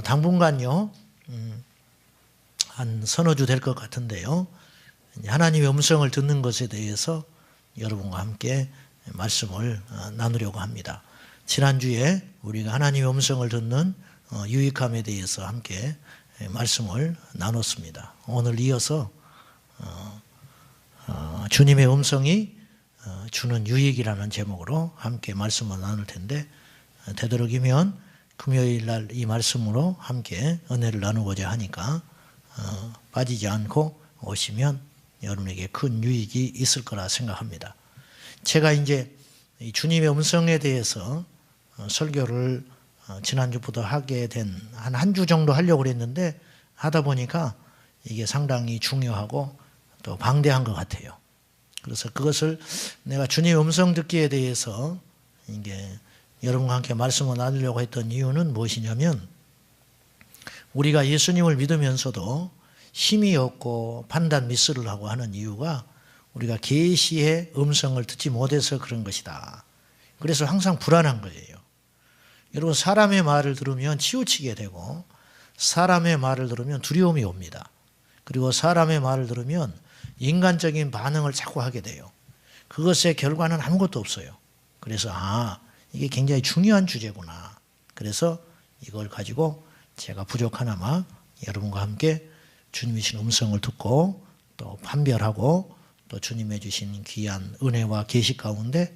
당분간요, 한 서너 주 될 것 같은데요. 하나님의 음성을 듣는 것에 대해서 여러분과 함께 말씀을 나누려고 합니다. 지난주에 우리가 하나님의 음성을 듣는 유익함에 대해서 함께 말씀을 나눴습니다. 오늘 이어서 주님의 음성이 주는 유익이라는 제목으로 함께 말씀을 나눌 텐데, 되도록이면 금요일 날 이 말씀으로 함께 은혜를 나누고자 하니까 빠지지 않고 오시면 여러분에게 큰 유익이 있을 거라 생각합니다. 제가 이제 주님의 음성에 대해서 설교를 지난주부터 하게 된 한 주 정도 하려고 그랬는데, 하다 보니까 이게 상당히 중요하고 또 방대한 것 같아요. 그래서 그것을 내가 주님의 음성 듣기에 대해서 이게 여러분과 함께 말씀을 나누려고 했던 이유는 무엇이냐면, 우리가 예수님을 믿으면서도 힘이 없고 판단 미스를 하고 하는 이유가 우리가 계시의 음성을 듣지 못해서 그런 것이다. 그래서 항상 불안한 거예요. 여러분, 사람의 말을 들으면 치우치게 되고, 사람의 말을 들으면 두려움이 옵니다. 그리고 사람의 말을 들으면 인간적인 반응을 자꾸 하게 돼요. 그것의 결과는 아무것도 없어요. 그래서 이게 굉장히 중요한 주제구나. 그래서 이걸 가지고 제가 부족하나마 여러분과 함께 주님이 주신 음성을 듣고 또 판별하고 또 주님의 주신 귀한 은혜와 계시 가운데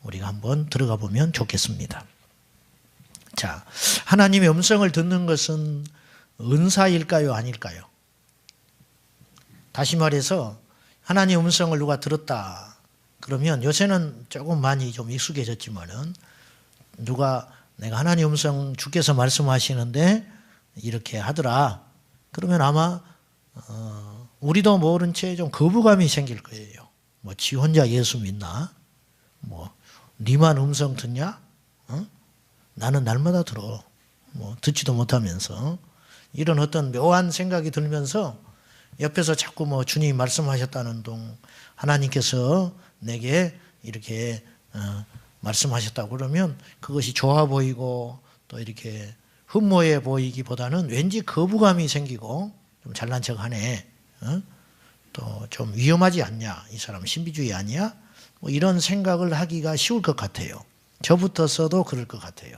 우리가 한번 들어가 보면 좋겠습니다. 자, 하나님의 음성을 듣는 것은 은사일까요, 아닐까요? 다시 말해서 하나님의 음성을 누가 들었다 그러면, 요새는 조금 많이 좀 익숙해졌지만은, 누가 내가 하나님 음성 주께서 말씀하시는데 이렇게 하더라 그러면 아마 우리도 모른 채 좀 거부감이 생길 거예요. 지 혼자 예수 믿나? 니만 음성 듣냐? 나는 날마다 들어. 듣지도 못하면서. 이런 어떤 묘한 생각이 들면서 옆에서 자꾸 주님이 말씀하셨다는 둥, 하나님께서 내게 이렇게 말씀하셨다고 그러면 그것이 좋아 보이고 또 이렇게 흠모해 보이기보다는 왠지 거부감이 생기고, 좀 잘난 척하네, 또 좀 위험하지 않냐, 이 사람 신비주의 아니야, 이런 생각을 하기가 쉬울 것 같아요. 저부터서도 그럴 것 같아요.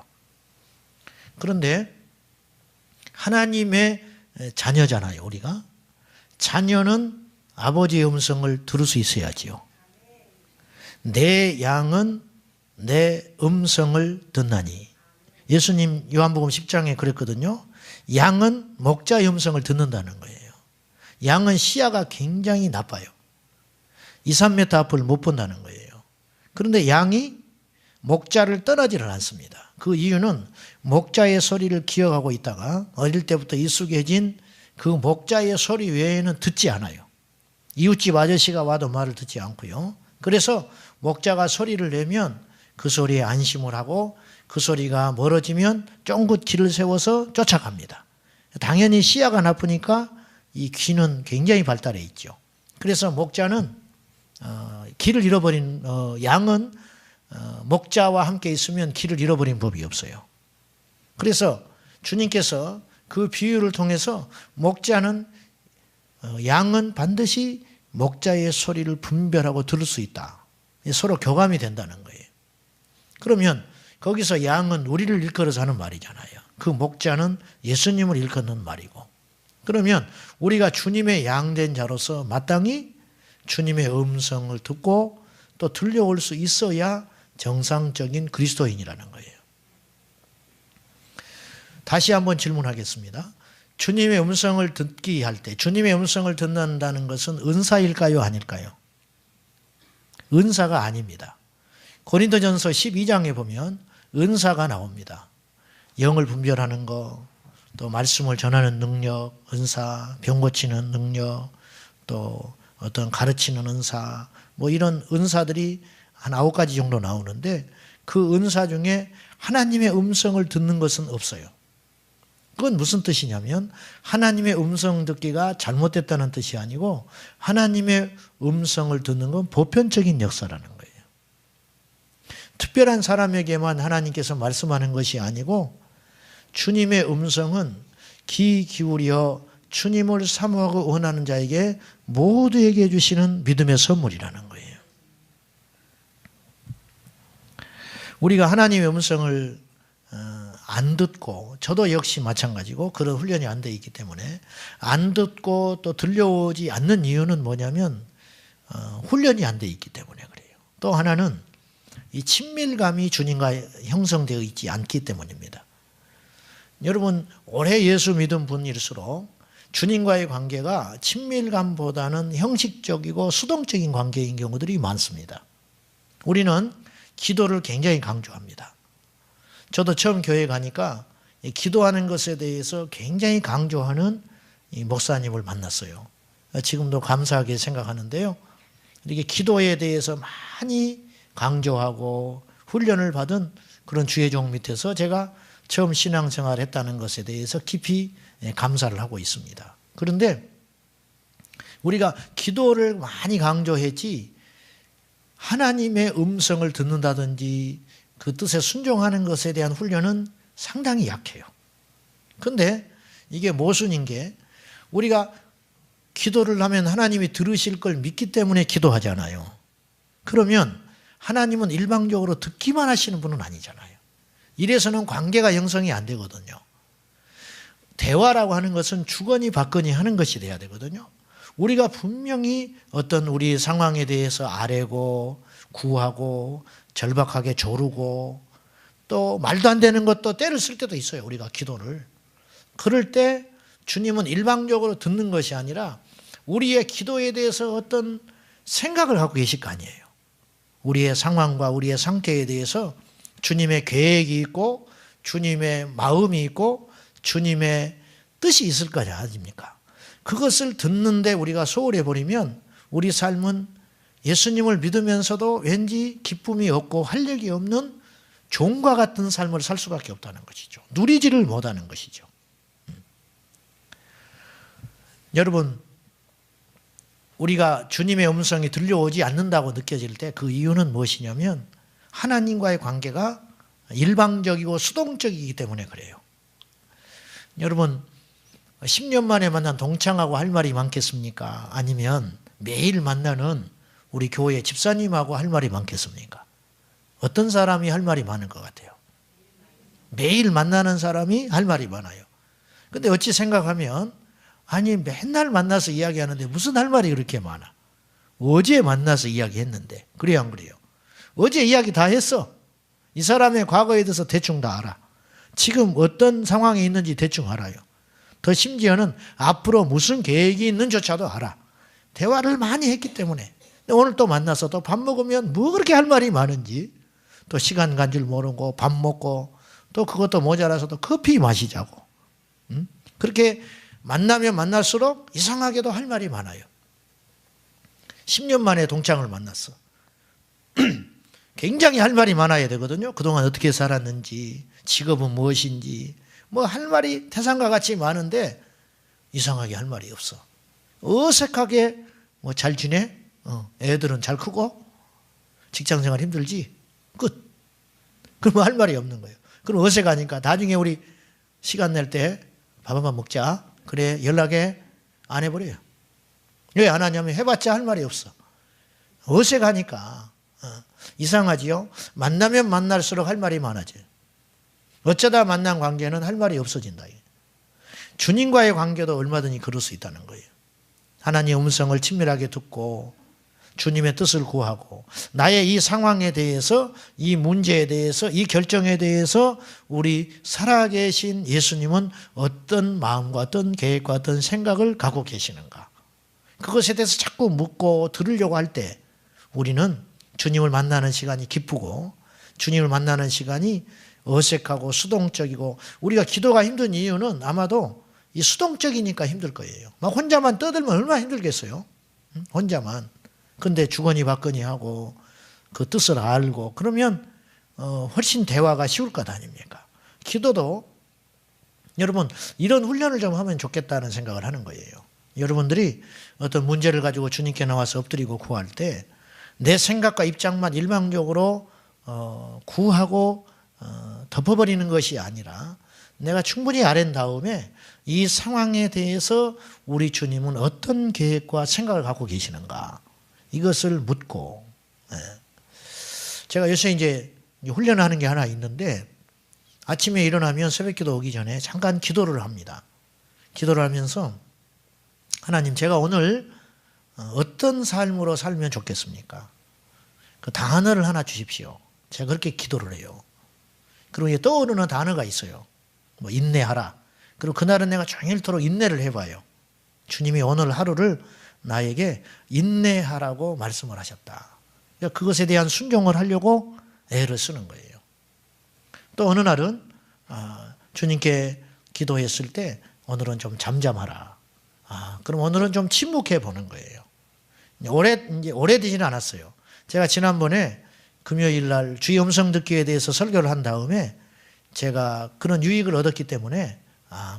그런데 하나님의 자녀잖아요. 우리가 자녀는 아버지의 음성을 들을 수 있어야지요. 내 양은 내 음성을 듣나니. 예수님 요한복음 10장에 그랬거든요. 양은 목자의 음성을 듣는다는 거예요. 양은 시야가 굉장히 나빠요. 2, 3m 앞을 못 본다는 거예요. 그런데 양이 목자를 떠나지를 않습니다. 그 이유는 목자의 소리를 기억하고 있다가 어릴 때부터 익숙해진 그 목자의 소리 외에는 듣지 않아요. 이웃집 아저씨가 와도 말을 듣지 않고요. 그래서 목자가 소리를 내면 그 소리에 안심을 하고, 그 소리가 멀어지면 쫑긋 길을 세워서 쫓아갑니다. 당연히 시야가 나쁘니까 이 귀는 굉장히 발달해 있죠. 그래서 목자는 길을 잃어버린 양은 목자와 함께 있으면 길을 잃어버린 법이 없어요. 그래서 주님께서 그 비유를 통해서 목자는 양은 반드시 목자의 소리를 분별하고 들을 수 있다. 서로 교감이 된다는 거예요. 그러면 거기서 양은 우리를 일컬어서 하는 말이잖아요. 그 목자는 예수님을 일컫는 말이고, 그러면 우리가 주님의 양된 자로서 마땅히 주님의 음성을 듣고 또 들려올 수 있어야 정상적인 그리스도인이라는 거예요. 다시 한번 질문하겠습니다. 주님의 음성을 듣기 할 때, 주님의 음성을 듣는다는 것은 은사일까요, 아닐까요? 은사가 아닙니다. 고린도전서 12장에 보면 은사가 나옵니다. 영을 분별하는 것, 또 말씀을 전하는 능력, 은사, 병 고치는 능력, 또 어떤 가르치는 은사, 이런 은사들이 한 9가지 정도 나오는데, 그 은사 중에 하나님의 음성을 듣는 것은 없어요. 그건 무슨 뜻이냐면, 하나님의 음성 듣기가 잘못됐다는 뜻이 아니고, 하나님의 음성을 듣는 건 보편적인 역사라는 거예요. 특별한 사람에게만 하나님께서 말씀하는 것이 아니고, 주님의 음성은 귀 기울여 주님을 사모하고 원하는 자에게 모두에게 주시는 믿음의 선물이라는 거예요. 우리가 하나님의 음성을 안 듣고, 저도 역시 마찬가지고 그런 훈련이 안 돼 있기 때문에 안 듣고 또 들려오지 않는 이유는 뭐냐면 훈련이 안 돼 있기 때문에 그래요. 또 하나는 이 친밀감이 주님과 형성되어 있지 않기 때문입니다. 여러분, 오래 예수 믿은 분일수록 주님과의 관계가 친밀감보다는 형식적이고 수동적인 관계인 경우들이 많습니다. 우리는 기도를 굉장히 강조합니다. 저도 처음 교회 가니까 기도하는 것에 대해서 굉장히 강조하는 이 목사님을 만났어요. 지금도 감사하게 생각하는데요. 이렇게 기도에 대해서 많이 강조하고 훈련을 받은 그런 주의종 밑에서 제가 처음 신앙생활을 했다는 것에 대해서 깊이 감사를 하고 있습니다. 그런데 우리가 기도를 많이 강조했지 하나님의 음성을 듣는다든지 그 뜻에 순종하는 것에 대한 훈련은 상당히 약해요. 그런데 이게 모순인 게 우리가 기도를 하면 하나님이 들으실 걸 믿기 때문에 기도하잖아요. 그러면 하나님은 일방적으로 듣기만 하시는 분은 아니잖아요. 이래서는 관계가 형성이 안 되거든요. 대화라고 하는 것은 주거니 받거니 하는 것이 돼야 되거든요. 우리가 분명히 어떤 우리 상황에 대해서 아뢰고 구하고 절박하게 조르고 또 말도 안 되는 것도 때를 쓸 때도 있어요. 우리가 기도를. 그럴 때 주님은 일방적으로 듣는 것이 아니라 우리의 기도에 대해서 어떤 생각을 갖고 계실 거 아니에요. 우리의 상황과 우리의 상태에 대해서 주님의 계획이 있고 주님의 마음이 있고 주님의 뜻이 있을 거 아닙니까? 그것을 듣는데 우리가 소홀해 버리면 우리 삶은 예수님을 믿으면서도 왠지 기쁨이 없고 활력이 없는 종과 같은 삶을 살 수밖에 없다는 것이죠. 누리지를 못하는 것이죠. 여러분, 우리가 주님의 음성이 들려오지 않는다고 느껴질 때 그 이유는 무엇이냐면 하나님과의 관계가 일방적이고 수동적이기 때문에 그래요. 여러분, 10년 만에 만난 동창하고 할 말이 많겠습니까? 아니면 매일 만나는 우리 교회 집사님하고 할 말이 많겠습니까? 어떤 사람이 할 말이 많은 것 같아요? 매일 만나는 사람이 할 말이 많아요. 근데 어찌 생각하면 아니 맨날 만나서 이야기하는데 무슨 할 말이 그렇게 많아? 어제 만나서 이야기했는데 그래요 안 그래요? 어제 이야기 다 했어. 이 사람의 과거에 대해서 대충 다 알아. 지금 어떤 상황에 있는지 대충 알아요. 더 심지어는 앞으로 무슨 계획이 있는지조차도 알아. 대화를 많이 했기 때문에. 오늘 또 만나서 또 밥 먹으면 뭐 그렇게 할 말이 많은지 또 시간 간 줄 모르고 밥 먹고 또 그것도 모자라서 또 커피 마시자고. 그렇게 만나면 만날수록 이상하게도 할 말이 많아요. 10년 만에 동창을 만났어. 굉장히 할 말이 많아야 되거든요. 그동안 어떻게 살았는지, 직업은 무엇인지, 뭐 할 말이 태산과 같이 많은데 이상하게 할 말이 없어. 어색하게 뭐 잘 지내? 애들은 잘 크고? 직장생활 힘들지? 끝. 그럼 할 말이 없는 거예요. 그럼 어색하니까 나중에 우리 시간 낼 때 밥 한번 먹자. 그래 연락해. 안 해버려요. 왜 안 하냐면 해봤자 할 말이 없어. 어색하니까. 이상하지요? 만나면 만날수록 할 말이 많아져요. 어쩌다 만난 관계는 할 말이 없어진다. 주님과의 관계도 얼마든지 그럴 수 있다는 거예요. 하나님의 음성을 친밀하게 듣고 주님의 뜻을 구하고 나의 이 상황에 대해서 이 문제에 대해서 이 결정에 대해서 우리 살아계신 예수님은 어떤 마음과 어떤 계획과 어떤 생각을 갖고 계시는가. 그것에 대해서 자꾸 묻고 들으려고 할 때 우리는 주님을 만나는 시간이 기쁘고 주님을 만나는 시간이 어색하고 수동적이고 우리가 기도가 힘든 이유는 아마도 이 수동적이니까 힘들 거예요. 막 혼자만 떠들면 얼마나 힘들겠어요. 혼자만. 근데 주거니 받거니 하고 그 뜻을 알고 그러면 훨씬 대화가 쉬울 것 아닙니까? 기도도 여러분 이런 훈련을 좀 하면 좋겠다는 생각을 하는 거예요. 여러분들이 어떤 문제를 가지고 주님께 나와서 엎드리고 구할 때 내 생각과 입장만 일방적으로 구하고 덮어버리는 것이 아니라 내가 충분히 아랜 다음에 이 상황에 대해서 우리 주님은 어떤 계획과 생각을 갖고 계시는가, 이것을 묻고, 제가 요새 이제 훈련하는 게 하나 있는데, 아침에 일어나면 새벽기도 오기 전에 잠깐 기도를 합니다. 기도를 하면서 하나님, 제가 오늘 어떤 삶으로 살면 좋겠습니까? 그 단어를 하나 주십시오. 제가 그렇게 기도를 해요. 그리고 떠오르는 단어가 있어요. 뭐 인내하라. 그리고 그날은 내가 종일토록 인내를 해봐요. 주님이 오늘 하루를 나에게 인내하라고 말씀을 하셨다. 그러니까 그것에 대한 순종을 하려고 애를 쓰는 거예요. 또 어느 날은 주님께 기도했을 때 오늘은 좀 잠잠하라. 그럼 오늘은 좀 침묵해 보는 거예요. 오래되지는 않았어요. 제가 지난번에 금요일 날 주의 음성 듣기에 대해서 설교를 한 다음에 제가 그런 유익을 얻었기 때문에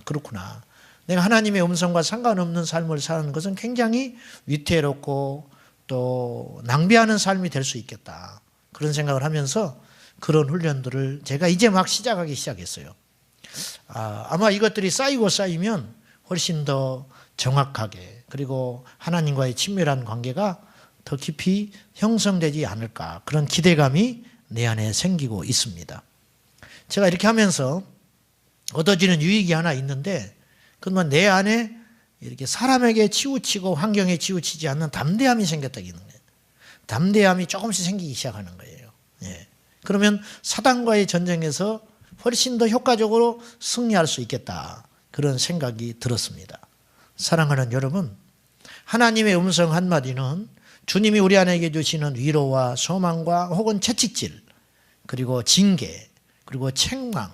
그렇구나. 내가 하나님의 음성과 상관없는 삶을 사는 것은 굉장히 위태롭고 또 낭비하는 삶이 될 수 있겠다. 그런 생각을 하면서 그런 훈련들을 제가 이제 막 시작하기 시작했어요. 아마 이것들이 쌓이고 쌓이면 훨씬 더 정확하게, 그리고 하나님과의 친밀한 관계가 더 깊이 형성되지 않을까, 그런 기대감이 내 안에 생기고 있습니다. 제가 이렇게 하면서 얻어지는 유익이 하나 있는데, 그러면 내 안에 이렇게 사람에게 치우치고 환경에 치우치지 않는 담대함이 생겼다는 거예요. 담대함이 조금씩 생기기 시작하는 거예요. 그러면 사단과의 전쟁에서 훨씬 더 효과적으로 승리할 수 있겠다, 그런 생각이 들었습니다. 사랑하는 여러분, 하나님의 음성 한마디는 주님이 우리 안에게 주시는 위로와 소망과 혹은 채찍질, 그리고 징계, 그리고 책망.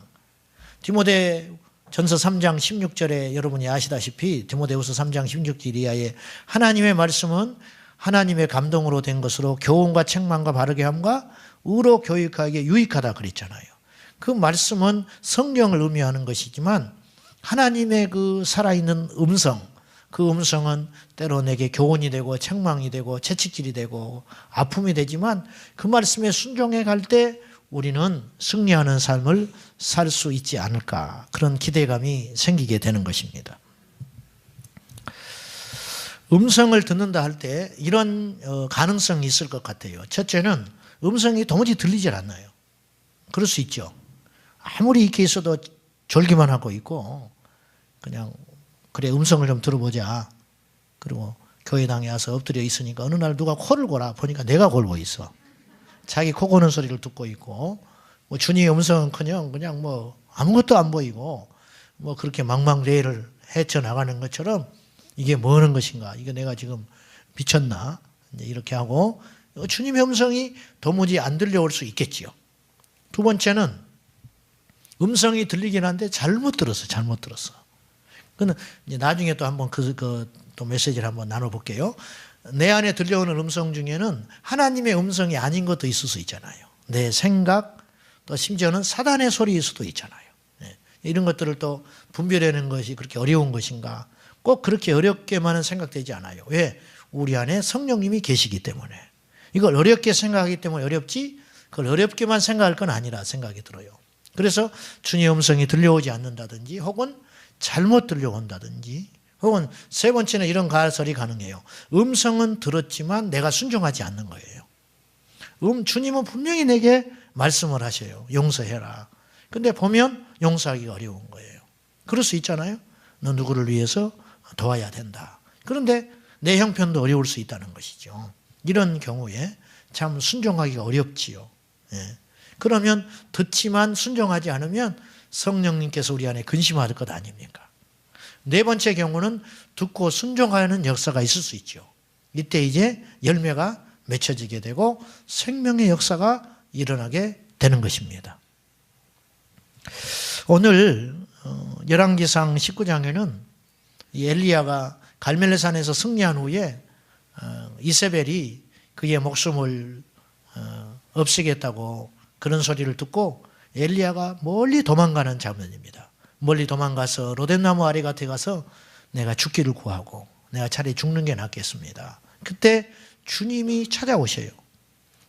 디모데전서 3장 16절에 여러분이 아시다시피 디모데후서 3장 16절 이하에 하나님의 말씀은 하나님의 감동으로 된 것으로 교훈과 책망과 바르게 함과 의로 교육하기에 유익하다 그랬잖아요. 그 말씀은 성령을 의미하는 것이지만 하나님의 그 살아있는 음성, 그 음성은 때로 내게 교훈이 되고 책망이 되고 채찍질이 되고 아픔이 되지만 그 말씀에 순종해 갈 때 우리는 승리하는 삶을 살 수 있지 않을까, 그런 기대감이 생기게 되는 것입니다. 음성을 듣는다 할 때 이런 가능성이 있을 것 같아요. 첫째는 음성이 도무지 들리질 않아요. 그럴 수 있죠. 아무리 이렇게 있어도 졸기만 하고 있고 그냥 그래 음성을 좀 들어보자. 그리고 교회당에 와서 엎드려 있으니까 어느 날 누가 코를 골아 보니까 내가 골고 있어. 자기 코 고는 소리를 듣고 있고, 뭐 주님의 음성은커녕 그냥 뭐 아무것도 안 보이고 뭐 그렇게 망망대해를 헤쳐나가는 것처럼 이게 뭐 하는 것인가, 이게 내가 지금 미쳤나, 이제 이렇게 하고 주님의 음성이 도무지 안 들려올 수 있겠지요. 두 번째는 음성이 들리긴 한데 잘못 들었어. 그는 이제 나중에 또 한번 또 메시지를 한번 나눠볼게요. 내 안에 들려오는 음성 중에는 하나님의 음성이 아닌 것도 있을 수 있잖아요. 내 생각, 또 심지어는 사단의 소리일 수도 있잖아요. 이런 것들을 또 분별하는 것이 그렇게 어려운 것인가? 꼭 그렇게 어렵게만은 생각되지 않아요. 왜? 우리 안에 성령님이 계시기 때문에. 이걸 어렵게 생각하기 때문에 어렵지, 그걸 어렵게만 생각할 건 아니라 생각이 들어요. 그래서 주님의 음성이 들려오지 않는다든지 혹은 잘못 들려온다든지, 혹은 세 번째는 이런 가설이 가능해요. 음성은 들었지만 내가 순종하지 않는 거예요. 주님은 분명히 내게 말씀을 하셔요. 용서해라. 근데 보면 용서하기가 어려운 거예요. 그럴 수 있잖아요. 너 누구를 위해서 도와야 된다. 그런데 내 형편도 어려울 수 있다는 것이죠. 이런 경우에 참 순종하기가 어렵지요. 그러면 듣지만 순종하지 않으면 성령님께서 우리 안에 근심할 것 아닙니까? 네 번째 경우는 듣고 순종하는 역사가 있을 수 있죠. 이때 이제 열매가 맺혀지게 되고 생명의 역사가 일어나게 되는 것입니다. 오늘 열왕기상 19장에는 엘리야가 갈멜레산에서 승리한 후에 이세벨이 그의 목숨을 없애겠다고 그런 소리를 듣고 엘리야가 멀리 도망가는 장면입니다. 멀리 도망가서 로뎀나무 아래 곁에 가서 내가 죽기를 구하고 내가 차라리 죽는 게 낫겠습니다. 그때 주님이 찾아오셔요.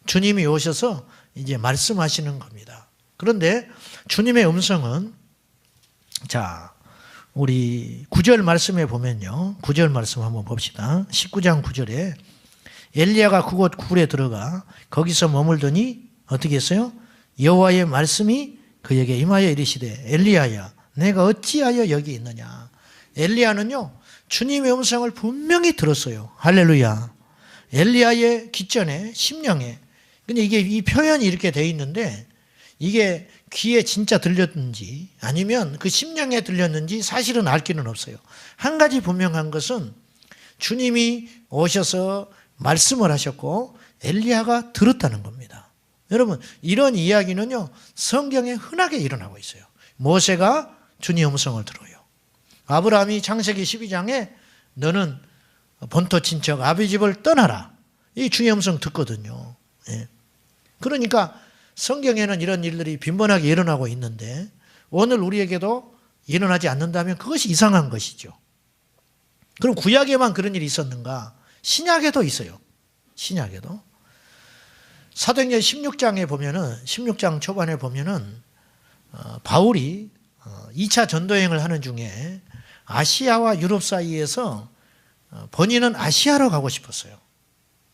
주님이 오셔서 이제 말씀하시는 겁니다. 그런데 주님의 음성은 자, 우리 9절 말씀에 보면요. 9절 말씀 한번 봅시다. 19장 9절에 엘리야가 그곳 굴에 들어가 거기서 머물더니 어떻게 했어요? 여호와의 말씀이 그에게 임하여 이르시되 엘리야야 내가 어찌하여 여기 있느냐. 엘리야는요 주님의 음성을 분명히 들었어요. 할렐루야. 엘리야의 기전에 심령에. 근데 이게 이 표현이 이렇게 돼 있는데 이게 귀에 진짜 들렸는지 아니면 그 심령에 들렸는지 사실은 알 길은 없어요. 한 가지 분명한 것은 주님이 오셔서 말씀을 하셨고 엘리야가 들었다는 겁니다. 여러분 이런 이야기는요 성경에 흔하게 일어나고 있어요. 모세가 주님의 음성을 들어요. 아브라함이 창세기 12장에 너는 본토 친척 아비 집을 떠나라. 이 주의 음성 듣거든요. 예. 그러니까 성경에는 이런 일들이 빈번하게 일어나고 있는데 오늘 우리에게도 일어나지 않는다면 그것이 이상한 것이죠. 그럼 구약에만 그런 일이 있었는가? 신약에도 있어요. 신약에도. 사도행전 16장에 보면은 16장 초반에 보면은 바울이 2차 전도여행을 하는 중에 아시아와 유럽 사이에서 본인은 아시아로 가고 싶었어요.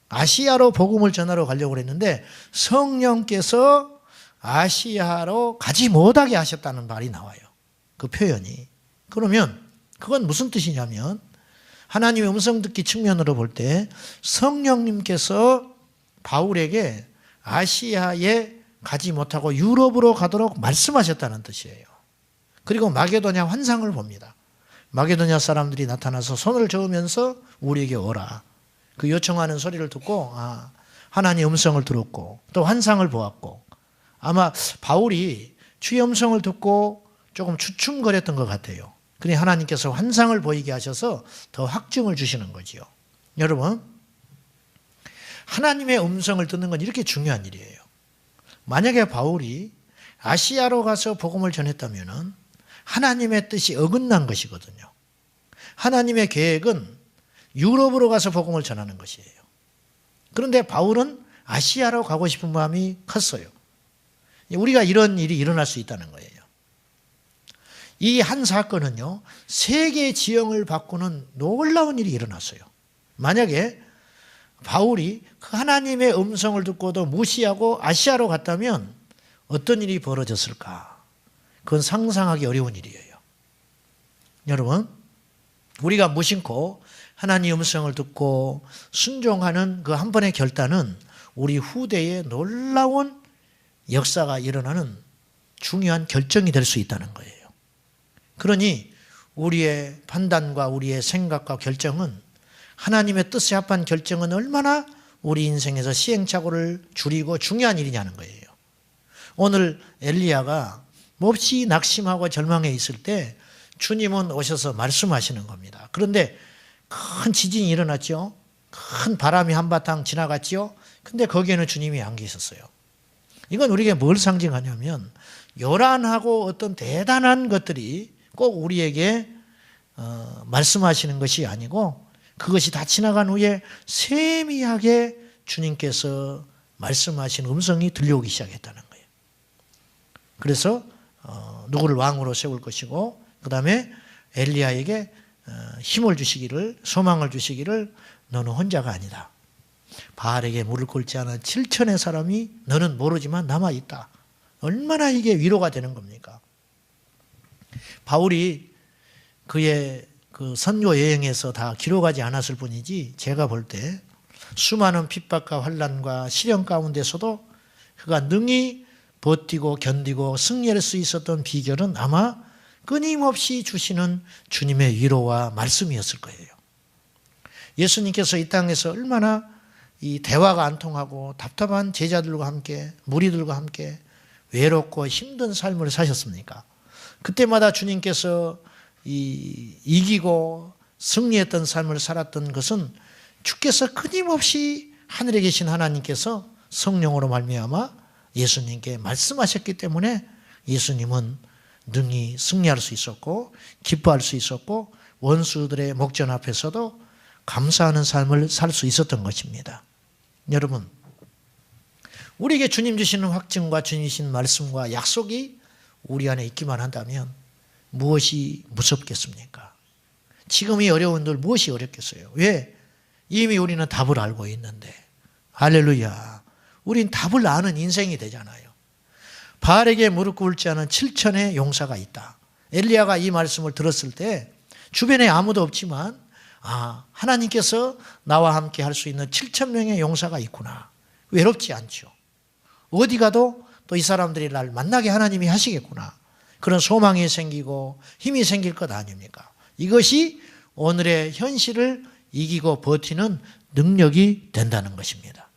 아시아로 복음을 전하러 가려고 했는데 성령께서 아시아로 가지 못하게 하셨다는 말이 나와요. 그 표현이. 그러면 그건 무슨 뜻이냐면 하나님의 음성 듣기 측면으로 볼 때 성령님께서 바울에게 아시아에 가지 못하고 유럽으로 가도록 말씀하셨다는 뜻이에요. 그리고 마게도냐 환상을 봅니다. 마게도냐 사람들이 나타나서 손을 저으면서 우리에게 오라. 그 요청하는 소리를 듣고 하나님의 음성을 들었고 또 환상을 보았고 아마 바울이 주의 음성을 듣고 조금 주춤거렸던 것 같아요. 그러니 하나님께서 환상을 보이게 하셔서 더 확증을 주시는 거지요. 여러분 하나님의 음성을 듣는 건 이렇게 중요한 일이에요. 만약에 바울이 아시아로 가서 복음을 전했다면 하나님의 뜻이 어긋난 것이거든요. 하나님의 계획은 유럽으로 가서 복음을 전하는 것이에요. 그런데 바울은 아시아로 가고 싶은 마음이 컸어요. 우리가 이런 일이 일어날 수 있다는 거예요. 이 한 사건은요, 세계 지형을 바꾸는 놀라운 일이 일어났어요. 만약에 바울이 하나님의 음성을 듣고도 무시하고 아시아로 갔다면 어떤 일이 벌어졌을까? 그건 상상하기 어려운 일이에요. 여러분, 우리가 무심코 하나님의 음성을 듣고 순종하는 그 한 번의 결단은 우리 후대에 놀라운 역사가 일어나는 중요한 결정이 될 수 있다는 거예요. 그러니 우리의 판단과 우리의 생각과 결정은 하나님의 뜻에 합한 결정은 얼마나 우리 인생에서 시행착오를 줄이고 중요한 일이냐는 거예요. 오늘 엘리야가 몹시 낙심하고 절망해 있을 때 주님은 오셔서 말씀하시는 겁니다. 그런데 큰 지진이 일어났죠. 큰 바람이 한바탕 지나갔죠. 근데 거기에는 주님이 안 계셨어요. 이건 우리에게 뭘 상징하냐면 요란하고 어떤 대단한 것들이 꼭 우리에게 말씀하시는 것이 아니고 그것이 다 지나간 후에 세미하게 주님께서 말씀하신 음성이 들려오기 시작했다는 거예요. 그래서 누구를 왕으로 세울 것이고 그 다음에 엘리야에게 힘을 주시기를 소망을 주시기를 너는 혼자가 아니다. 바알에게 무릎 꿇지 않은 7천의 사람이 너는 모르지만 남아있다. 얼마나 이게 위로가 되는 겁니까? 바울이 그의 그 선교 여행에서 다 기록하지 않았을 뿐이지 제가 볼 때 수많은 핍박과 환난과 시련 가운데서도 그가 능히 버티고 견디고 승리할 수 있었던 비결은 아마 끊임없이 주시는 주님의 위로와 말씀이었을 거예요. 예수님께서 이 땅에서 얼마나 이 대화가 안 통하고 답답한 제자들과 함께 무리들과 함께 외롭고 힘든 삶을 사셨습니까? 그때마다 주님께서 이기고 승리했던 삶을 살았던 것은 주께서 끊임없이 하늘에 계신 하나님께서 성령으로 말미암아 예수님께 말씀하셨기 때문에 예수님은 능히 승리할 수 있었고 기뻐할 수 있었고 원수들의 목전 앞에서도 감사하는 삶을 살 수 있었던 것입니다. 여러분, 우리에게 주님 주시는 확증과 주님 주신 말씀과 약속이 우리 안에 있기만 한다면 무엇이 무섭겠습니까? 지금이 어려운들 무엇이 어렵겠어요? 왜? 이미 우리는 답을 알고 있는데. 할렐루야. 우린 답을 아는 인생이 되잖아요. 바알에게 무릎 꿇지 않은 7천의 용사가 있다. 엘리야가 이 말씀을 들었을 때 주변에 아무도 없지만 하나님께서 나와 함께 할 수 있는 7천 명의 용사가 있구나. 외롭지 않죠. 어디 가도 또 이 사람들이 날 만나게 하나님이 하시겠구나. 그런 소망이 생기고 힘이 생길 것 아닙니까? 이것이 오늘의 현실을 이기고 버티는 능력이 된다는 것입니다.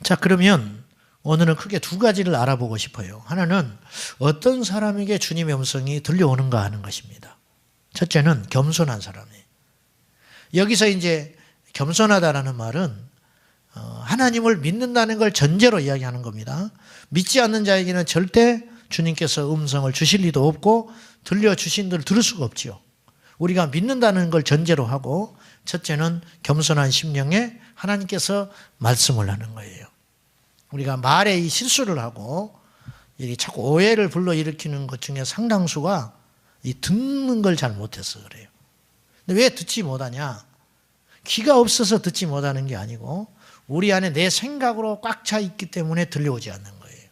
자, 그러면 오늘은 크게 두 가지를 알아보고 싶어요. 하나는 어떤 사람에게 주님의 음성이 들려오는가 하는 것입니다. 첫째는 겸손한 사람이에요. 여기서 이제 겸손하다라는 말은 하나님을 믿는다는 걸 전제로 이야기하는 겁니다. 믿지 않는 자에게는 절대 주님께서 음성을 주실 리도 없고 들려주신 대로 들을 수가 없지요. 우리가 믿는다는 걸 전제로 하고 첫째는 겸손한 심령에 하나님께서 말씀을 하는 거예요. 우리가 말에 이 실수를 하고 자꾸 오해를 불러일으키는 것 중에 상당수가 이 듣는 걸 잘 못해서 그래요. 근데 왜 듣지 못하냐? 귀가 없어서 듣지 못하는 게 아니고 우리 안에 내 생각으로 꽉 차 있기 때문에 들려오지 않는 거예요.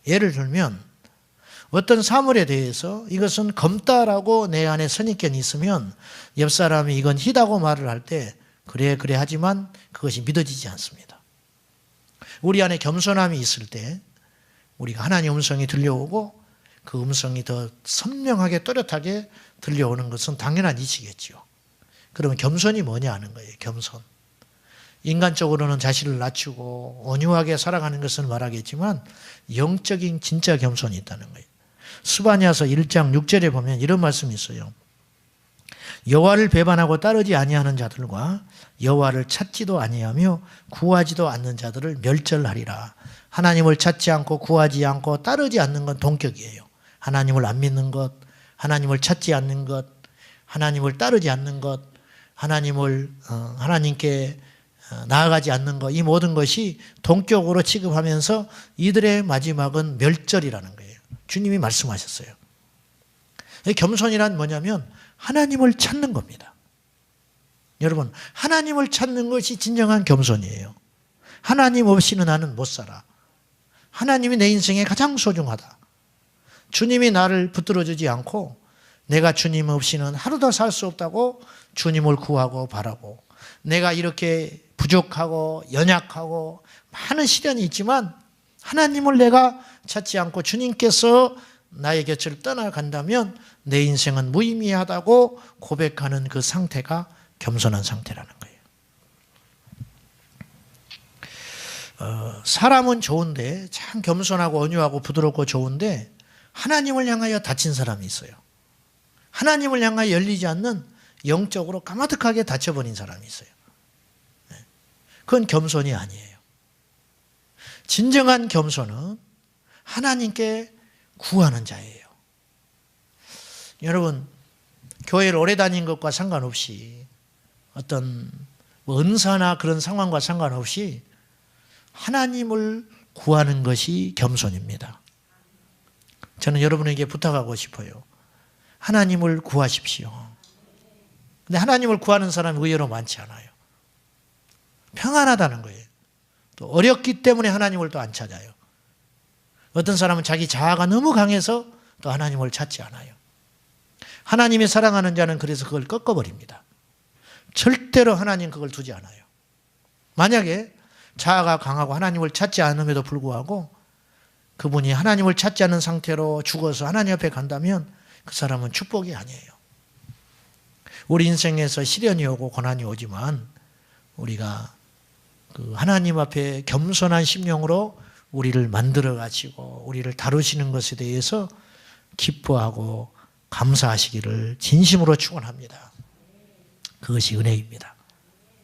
예를 들면 어떤 사물에 대해서 이것은 검다라고 내 안에 선입견이 있으면 옆 사람이 이건 희다고 말을 할 때 그래 하지만 그것이 믿어지지 않습니다. 우리 안에 겸손함이 있을 때 우리가 하나님의 음성이 들려오고 그 음성이 더 선명하게 또렷하게 들려오는 것은 당연한 이치겠죠. 그러면 겸손이 뭐냐 하는 거예요. 겸손. 인간적으로는 자신을 낮추고 온유하게 살아가는 것을 말하겠지만 영적인 진짜 겸손이 있다는 거예요. 스바냐서 1장 6절에 보면 이런 말씀이 있어요. 여호와를 배반하고 따르지 아니하는 자들과 여호와를 찾지도 아니하며 구하지도 않는 자들을 멸절하리라. 하나님을 찾지 않고 구하지 않고 따르지 않는 건 동격이에요. 하나님을 안 믿는 것, 하나님을 찾지 않는 것, 하나님을 따르지 않는 것, 하나님께 나아가지 않는 것, 이 모든 것이 동격으로 취급하면서 이들의 마지막은 멸절이라는 거예요. 주님이 말씀하셨어요. 겸손이란 뭐냐면 하나님을 찾는 겁니다. 여러분, 하나님을 찾는 것이 진정한 겸손이에요. 하나님 없이는 나는 못 살아. 하나님이 내 인생에 가장 소중하다. 주님이 나를 붙들어주지 않고 내가 주님 없이는 하루도 살 수 없다고 주님을 구하고 바라고, 내가 이렇게 부족하고 연약하고 많은 시련이 있지만 하나님을 내가 찾지 않고 주님께서 나의 곁을 떠나간다면 내 인생은 무의미하다고 고백하는 그 상태가 겸손한 상태라는 거예요. 사람은 좋은데, 참 겸손하고 온유하고 부드럽고 좋은데 하나님을 향하여 닫힌 사람이 있어요. 하나님을 향하여 열리지 않는 영적으로 까마득하게 닫혀버린 사람이 있어요. 그건 겸손이 아니에요. 진정한 겸손은 하나님께 구하는 자예요. 여러분, 교회를 오래 다닌 것과 상관없이 어떤 은사나 그런 상황과 상관없이 하나님을 구하는 것이 겸손입니다. 저는 여러분에게 부탁하고 싶어요. 하나님을 구하십시오. 근데 하나님을 구하는 사람이 의외로 많지 않아요. 평안하다는 거예요. 또 어렵기 때문에 하나님을 또 안 찾아요. 어떤 사람은 자기 자아가 너무 강해서 또 하나님을 찾지 않아요. 하나님이 사랑하는 자는 그래서 그걸 꺾어버립니다. 절대로 하나님 그걸 두지 않아요. 만약에 자아가 강하고 하나님을 찾지 않음에도 불구하고 그분이 하나님을 찾지 않은 상태로 죽어서 하나님 앞에 간다면 그 사람은 축복이 아니에요. 우리 인생에서 시련이 오고 고난이 오지만 우리가 그 하나님 앞에 겸손한 심령으로 우리를 만들어 가시고 우리를 다루시는 것에 대해서 기뻐하고 감사하시기를 진심으로 축원합니다. 그것이 은혜입니다.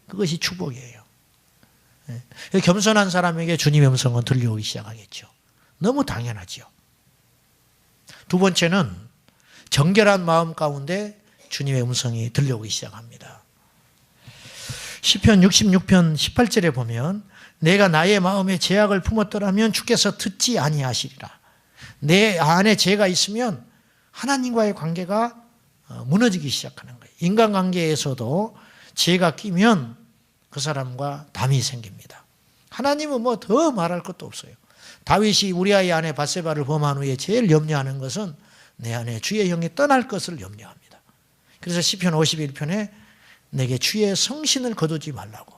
그것이 축복이에요. 겸손한 사람에게 주님의 음성은 들려오기 시작하겠죠. 너무 당연하죠. 두 번째는 정결한 마음 가운데 주님의 음성이 들려오기 시작합니다. 시편 66편 18절에 보면 내가 나의 마음에 죄악을 품었더라면 주께서 듣지 아니하시리라. 내 안에 죄가 있으면 하나님과의 관계가 무너지기 시작하는 거예요. 인간관계에서도 죄가 끼면 그 사람과 담이 생깁니다. 하나님은 뭐 더 말할 것도 없어요. 다윗이 우리아의 아내 밧세바를 범한 후에 제일 염려하는 것은 내 안에 주의 영이 떠날 것을 염려합니다. 그래서 시편 51편에 내게 주의 성신을 거두지 말라고.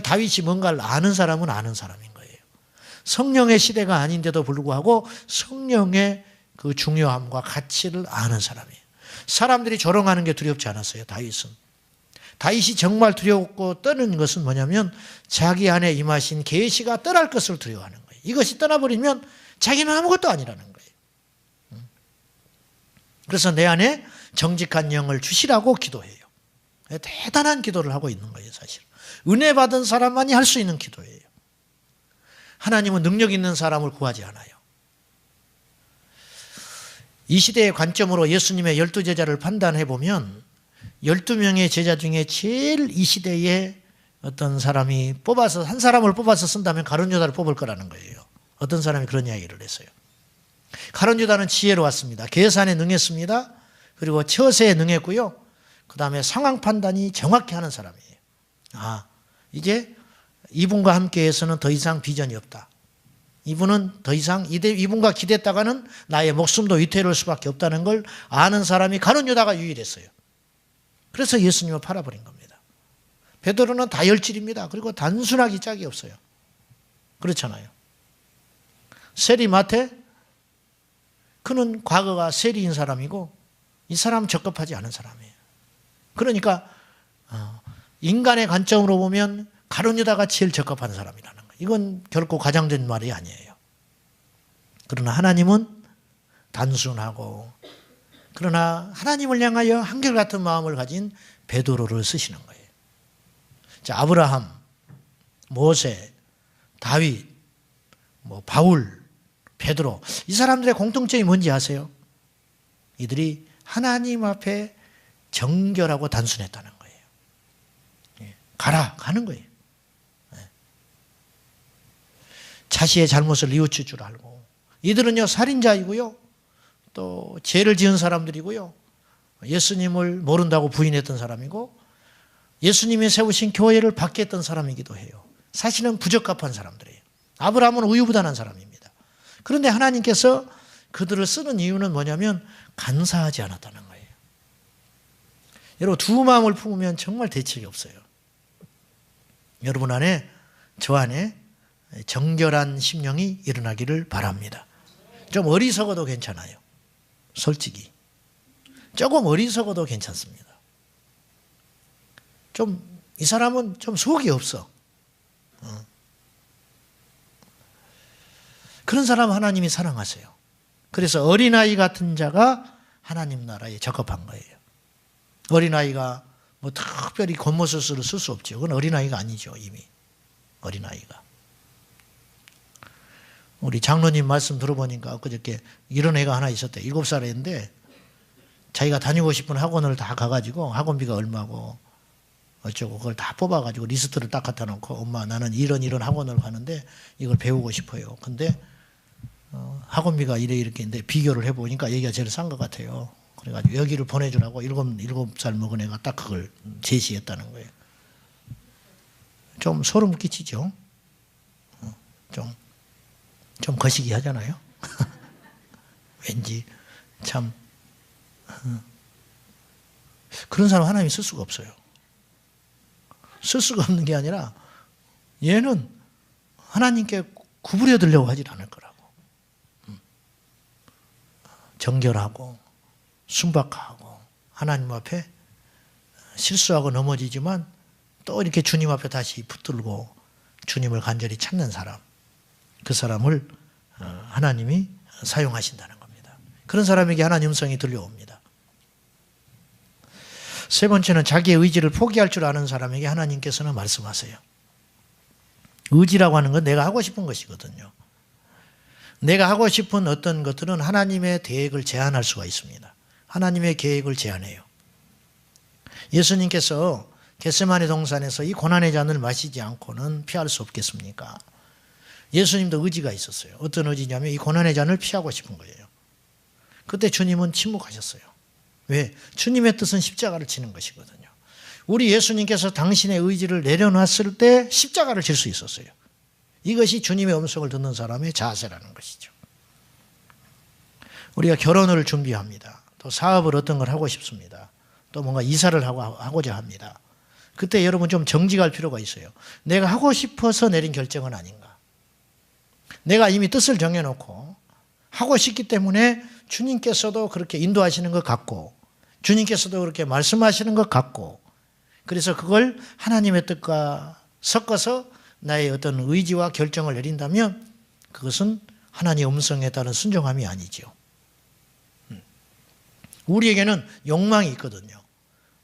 다윗이 뭔가를 아는 사람은 아는 사람인 거예요. 성령의 시대가 아닌데도 불구하고 성령의 그 중요함과 가치를 아는 사람이에요. 사람들이 조롱하는 게 두렵지 않았어요. 다윗이 정말 두렵고 떠는 것은 뭐냐면 자기 안에 임하신 계시가 떠날 것을 두려워하는 거예요. 이것이 떠나버리면 자기는 아무것도 아니라는 거예요. 그래서 내 안에 정직한 영을 주시라고 기도해요. 대단한 기도를 하고 있는 거예요, 사실. 은혜 받은 사람만이 할 수 있는 기도예요. 하나님은 능력 있는 사람을 구하지 않아요. 이 시대의 관점으로 예수님의 12제자를 판단해 보면 12명의 제자 중에 제일 이 시대에 어떤 사람이 뽑아서 한 사람을 뽑아서 쓴다면 가룟 유다를 뽑을 거라는 거예요. 어떤 사람이 그런 이야기를 했어요. 가룟 유다는 지혜로웠습니다. 계산에 능했습니다. 그리고 처세에 능했고요. 그 다음에 상황 판단이 정확히 하는 사람이에요. 이제 이분과 함께해서는 더 이상 비전이 없다. 이분은 더 이상 이분과 기댔다가는 나의 목숨도 위태로울 수밖에 없다는 걸 아는 사람이 가룟 유다가 유일했어요. 그래서 예수님을 팔아버린 겁니다. 베드로는 다혈질입니다. 그리고 단순하기 짝이 없어요. 그렇잖아요. 세리마테, 그는 과거가 세리인 사람이고 이 사람은 적합하지 않은 사람이에요. 그러니까 인간의 관점으로 보면 가룟 유다가 제일 적합한 사람이라는 거예요. 이건 결코 과장된 말이 아니에요. 그러나 하나님은 단순하고 그러나 하나님을 향하여 한결같은 마음을 가진 베드로를 쓰시는 거예요. 자, 아브라함, 모세, 다윗, 바울, 베드로, 이 사람들의 공통점이 뭔지 아세요? 이들이 하나님 앞에 정결하고 단순했다는 거예요. 가라, 가는 거예요. 자신의 잘못을 뉘우칠 줄 알고. 이들은요, 살인자이고요. 또 죄를 지은 사람들이고요. 예수님을 모른다고 부인했던 사람이고 예수님이 세우신 교회를 박해했던 사람이기도 해요. 사실은 부적합한 사람들이에요. 아브라함은 우유부단한 사람입니다. 그런데 하나님께서 그들을 쓰는 이유는 뭐냐면 간사하지 않았다는 거예요. 여러분, 두 마음을 품으면 정말 대책이 없어요. 여러분 안에, 저 안에 정결한 심령이 일어나기를 바랍니다. 좀 어리석어도 괜찮아요. 솔직히 조금 어리석어도 괜찮습니다. 이 사람은 좀 속이 없어. 그런 사람 하나님이 사랑하세요. 그래서 어린아이 같은 자가 하나님 나라에 적합한 거예요. 어린아이가 특별히 겉모술수를 쓸 수 없죠. 그건 어린아이가 아니죠. 이미 어린아이가. 우리 장로님 말씀 들어보니까 그저께 이런 애가 하나 있었대. 7살인데 자기가 다니고 싶은 학원을 다 가가지고 학원비가 얼마고 어쩌고 그걸 다 뽑아가지고 리스트를 딱 갖다 놓고 엄마 나는 이런 학원을 가는데 이걸 배우고 싶어요. 근데 학원비가 이렇게인데 비교를 해보니까 여기가 제일 싼 것 같아요. 그래가지고 여기를 보내주라고 7살 먹은 애가 딱 그걸 제시했다는 거예요. 좀 소름 끼치죠? 좀 거시기 하잖아요. 왠지 참 그런 사람 하나님이 쓸 수가 없어요. 쓸 수가 없는 게 아니라 얘는 하나님께 구부려 들려고 하질 않을 거라고. 정결하고 순박하고 하나님 앞에 실수하고 넘어지지만 또 이렇게 주님 앞에 다시 붙들고 주님을 간절히 찾는 사람, 그 사람을 하나님이 사용하신다는 겁니다. 그런 사람에게 하나님 음성이 들려옵니다. 세 번째는 자기의 의지를 포기할 줄 아는 사람에게 하나님께서는 말씀하세요. 의지라고 하는 건 내가 하고 싶은 것이거든요. 내가 하고 싶은 어떤 것들은 하나님의 계획을 제한할 수가 있습니다. 하나님의 계획을 제한해요. 예수님께서 겟세마네 동산에서 이 고난의 잔을 마시지 않고는 피할 수 없겠습니까? 예수님도 의지가 있었어요. 어떤 의지냐면 이 고난의 잔을 피하고 싶은 거예요. 그때 주님은 침묵하셨어요. 왜? 주님의 뜻은 십자가를 지는 것이거든요. 우리 예수님께서 당신의 의지를 내려놨을 때 십자가를 질 수 있었어요. 이것이 주님의 음성을 듣는 사람의 자세라는 것이죠. 우리가 결혼을 준비합니다. 또 사업을 어떤 걸 하고 싶습니다. 또 뭔가 이사를 하고자 합니다. 그때 여러분 좀 정직할 필요가 있어요. 내가 하고 싶어서 내린 결정은 아닌가. 내가 이미 뜻을 정해놓고 하고 싶기 때문에 주님께서도 그렇게 인도하시는 것 같고 주님께서도 그렇게 말씀하시는 것 같고 그래서 그걸 하나님의 뜻과 섞어서 나의 어떤 의지와 결정을 내린다면 그것은 하나님의 음성에 따른 순종함이 아니죠. 우리에게는 욕망이 있거든요.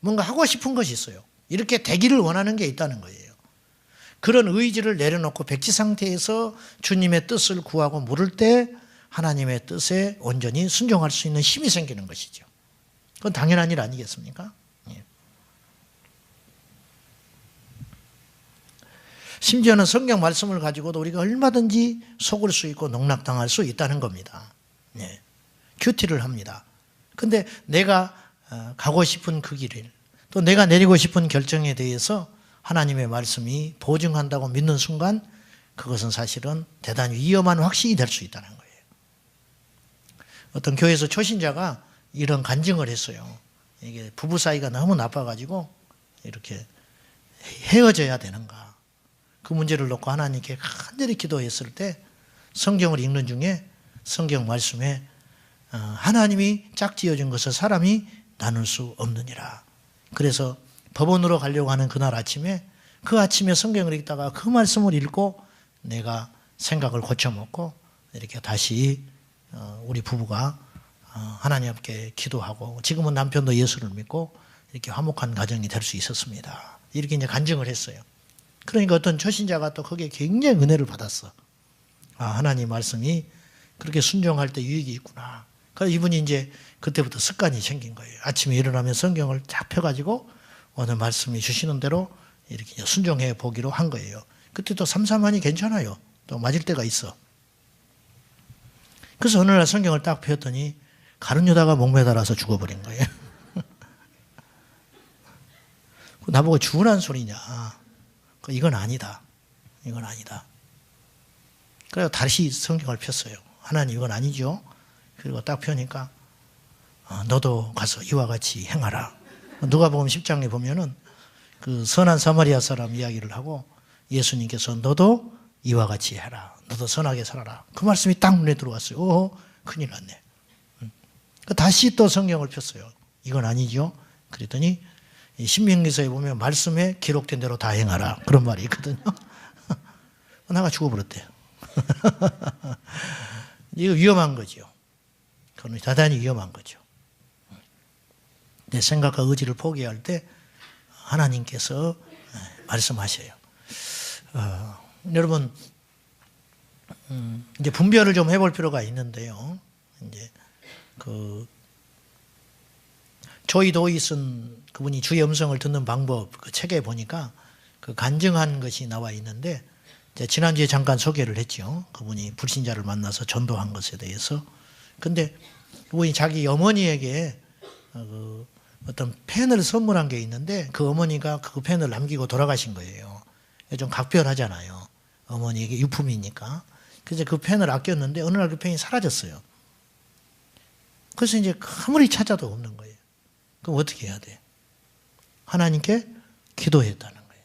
뭔가 하고 싶은 것이 있어요. 이렇게 되기를 원하는 게 있다는 거예요. 그런 의지를 내려놓고 백지 상태에서 주님의 뜻을 구하고 물을 때 하나님의 뜻에 온전히 순종할 수 있는 힘이 생기는 것이죠. 그건 당연한 일 아니겠습니까? 예. 심지어는 성경 말씀을 가지고도 우리가 얼마든지 속을 수 있고 농락당할 수 있다는 겁니다. 예. 큐티를 합니다. 근데 내가 가고 싶은 그 길을 또 내가 내리고 싶은 결정에 대해서 하나님의 말씀이 보증한다고 믿는 순간 그것은 사실은 대단히 위험한 확신이 될 수 있다는 거예요. 어떤 교회에서 초신자가 이런 간증을 했어요. 이게 부부 사이가 너무 나빠가지고 이렇게 헤어져야 되는가. 그 문제를 놓고 하나님께 간절히 기도했을 때 성경을 읽는 중에 성경 말씀에 하나님이 짝지어준 것을 사람이 나눌 수 없느니라. 그래서 법원으로 가려고 하는 그날 아침에 그 아침에 성경을 읽다가 그 말씀을 읽고 내가 생각을 고쳐먹고 이렇게 다시 우리 부부가 하나님 앞에 기도하고 지금은 남편도 예수를 믿고 이렇게 화목한 가정이 될 수 있었습니다. 이렇게 이제 간증을 했어요. 그러니까 어떤 초신자가 또 거기에 굉장히 은혜를 받았어. 아, 하나님 말씀이 그렇게 순종할 때 유익이 있구나. 그래서 이분이 이제 그때부터 습관이 생긴 거예요. 아침에 일어나면 성경을 쫙 펴가지고 오늘 말씀이 주시는 대로 이렇게 순종해 보기로 한 거예요. 그때 또 삼삼하니 괜찮아요. 또 맞을 때가 있어. 그래서 어느 날 성경을 딱 펴었더니 가룟 유다가 목매달아서 죽어버린 거예요. 나보고 죽으란 소리냐. 이건 아니다. 이건 아니다. 그래서 다시 성경을 폈어요. 하나님 이건 아니죠. 그리고 딱 펴니까 너도 가서 이와 같이 행하라. 누가복음 10장에 보면은 그 선한 사마리아 사람 이야기를 하고 예수님께서 너도 이와 같이 해라. 너도 선하게 살아라. 그 말씀이 딱 눈에 들어왔어요. 큰일 났네. 다시 또 성경을 폈어요. 이건 아니죠. 그랬더니 신명기서에 보면 말씀에 기록된 대로 다 행하라. 그런 말이 있거든요. 나가 죽어버렸대요. 이거 위험한 거죠. 그건 대단히 위험한 거죠. 내 생각과 의지를 포기할 때 하나님께서 말씀하셔요. 여러분, 이제 분별을 좀 해볼 필요가 있는데요. 이제 조이 도이슨 그분이 주의 음성을 듣는 방법 그 책에 보니까 그 간증한 것이 나와 있는데 지난주에 잠깐 소개를 했죠. 그분이 불신자를 만나서 전도한 것에 대해서. 근데 그분이 자기 어머니에게 어떤 펜을 선물한 게 있는데 그 어머니가 그 펜을 남기고 돌아가신 거예요. 좀 각별하잖아요. 어머니에게 유품이니까. 그래서 그 펜을 아꼈는데 어느 날 그 펜이 사라졌어요. 그래서 이제 아무리 찾아도 없는 거예요. 그럼 어떻게 해야 돼? 하나님께 기도했다는 거예요.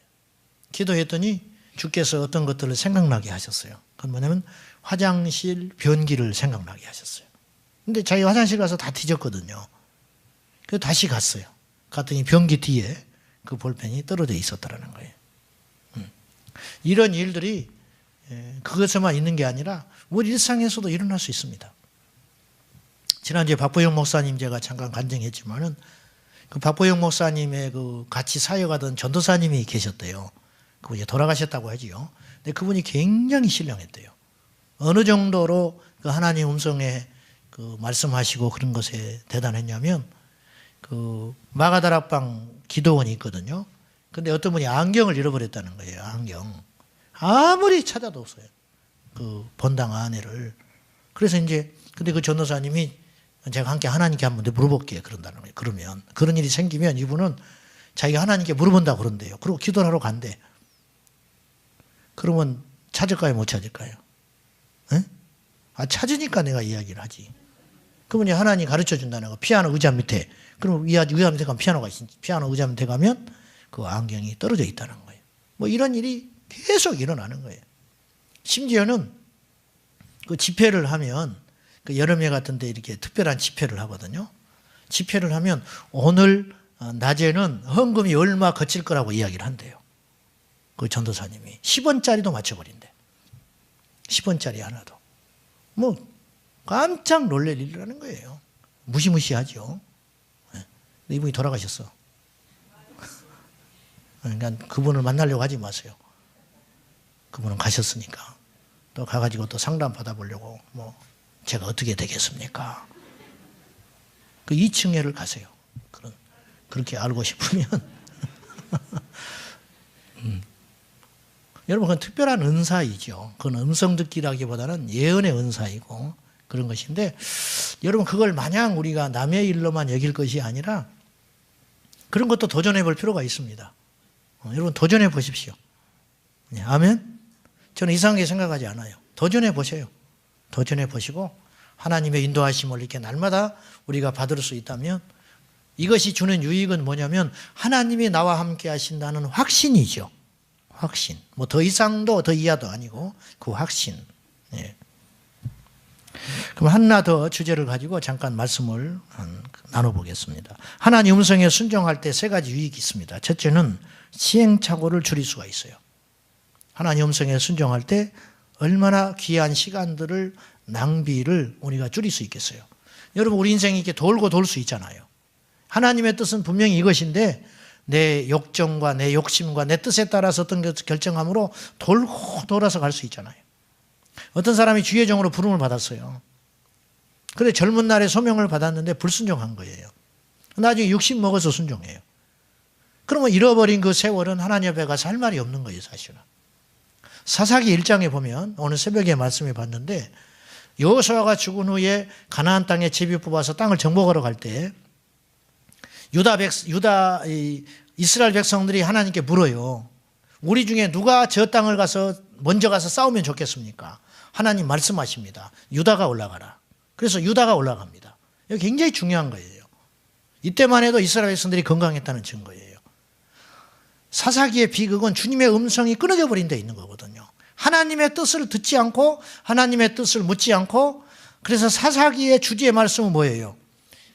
기도했더니 주께서 어떤 것들을 생각나게 하셨어요. 그건 뭐냐면 화장실 변기를 생각나게 하셨어요. 근데 자기 화장실 가서 다 뒤졌거든요. 그래서 다시 갔어요. 갔더니 변기 뒤에 그 볼펜이 떨어져 있었더라는 거예요. 이런 일들이 그것에만 있는 게 아니라 우리 일상에서도 일어날 수 있습니다. 지난주에 박보영 목사님 제가 잠깐 간증했지만은 그 박보영 목사님의 그 같이 사역하던 전도사님이 계셨대요. 그분이 돌아가셨다고 하지요. 근데 그분이 굉장히 신령했대요. 어느 정도로 그 하나님 음성에 그 말씀하시고 그런 것에 대단했냐면 그 마가다락방 기도원이 있거든요. 근데 어떤 분이 안경을 잃어버렸다는 거예요. 안경. 아무리 찾아도 없어요. 그 본당 아내를. 그래서 이제 근데 그 전도사님이 제가 함께 하나님께 한번 물어볼게요. 그런다는 거예요. 그러면 그런 일이 생기면 이분은 자기가 하나님께 물어본다고 그런대요. 그리고 기도를 하러 간대. 그러면 찾을까요? 못 찾을까요? 에? 찾으니까 내가 이야기를 하지. 그러면 이제 하나님이 가르쳐 준다는 거. 피아노 의자 밑에. 그럼 의자 밑에 가면 피아노가 있지. 피아노 의자 밑에 가면 그 안경이 떨어져 있다는 거예요. 뭐 이런 일이 계속 일어나는 거예요. 심지어는 그 집회를 하면 그 여름에 같은 데 이렇게 특별한 집회를 하거든요. 집회를 하면 오늘 낮에는 헌금이 얼마 거칠 거라고 이야기를 한대요. 그 전도사님이 10원짜리도 맞춰버린대. 10원짜리 하나도. 뭐 깜짝 놀랄 일이라는 거예요. 무시무시하죠. 근데 이분이 돌아가셨어. 그러니까 그분을 만나려고 하지 마세요. 그분은 가셨으니까. 또 가가지고 또 상담 받아보려고 뭐 제가 어떻게 되겠습니까? 그 2층에를 가세요. 그렇게 알고 싶으면. 여러분, 그건 특별한 은사이죠. 그건 음성 듣기라기보다는 예언의 은사이고 그런 것인데, 여러분, 그걸 마냥 우리가 남의 일로만 여길 것이 아니라 그런 것도 도전해 볼 필요가 있습니다. 여러분, 도전해 보십시오. 아멘? 저는 이상하게 생각하지 않아요. 도전해 보세요. 도전해 보시고 하나님의 인도하심을 이렇게 날마다 우리가 받을 수 있다면 이것이 주는 유익은 뭐냐면 하나님이 나와 함께 하신다는 확신이죠. 확신. 뭐 더 이상도 더 이하도 아니고 그 확신. 예. 그럼 하나 더 주제를 가지고 잠깐 말씀을 나눠보겠습니다. 하나님 음성에 순종할 때 세 가지 유익이 있습니다. 첫째는 시행착오를 줄일 수가 있어요. 하나님 음성에 순종할 때 얼마나 귀한 시간들을 낭비를 우리가 줄일 수 있겠어요. 여러분, 우리 인생이 이렇게 돌고 돌 수 있잖아요. 하나님의 뜻은 분명히 이것인데 내 욕정과 내 욕심과 내 뜻에 따라서 어떤 것을 결정함으로 돌고 돌아서 갈 수 있잖아요. 어떤 사람이 주의 종으로 부름을 받았어요. 그런데 젊은 날에 소명을 받았는데 불순종한 거예요. 나중에 60 먹어서 순종해요. 그러면 잃어버린 그 세월은 하나님 앞에 가서 할 말이 없는 거예요, 사실은. 사사기 1장에 보면 오늘 새벽에 말씀해 봤는데 여호수아가 죽은 후에 가나안 땅에 제비 뽑아서 땅을 정복하러 갈 때 이스라엘 백성들이 하나님께 물어요. 우리 중에 누가 저 땅을 먼저 가서 싸우면 좋겠습니까? 하나님 말씀하십니다. 유다가 올라가라. 그래서 유다가 올라갑니다. 이거 굉장히 중요한 거예요. 이때만 해도 이스라엘 백성들이 건강했다는 증거예요. 사사기의 비극은 주님의 음성이 끊어져 버린 데 있는 거거든요. 하나님의 뜻을 듣지 않고 하나님의 뜻을 묻지 않고, 그래서 사사기의 주제의 말씀은 뭐예요?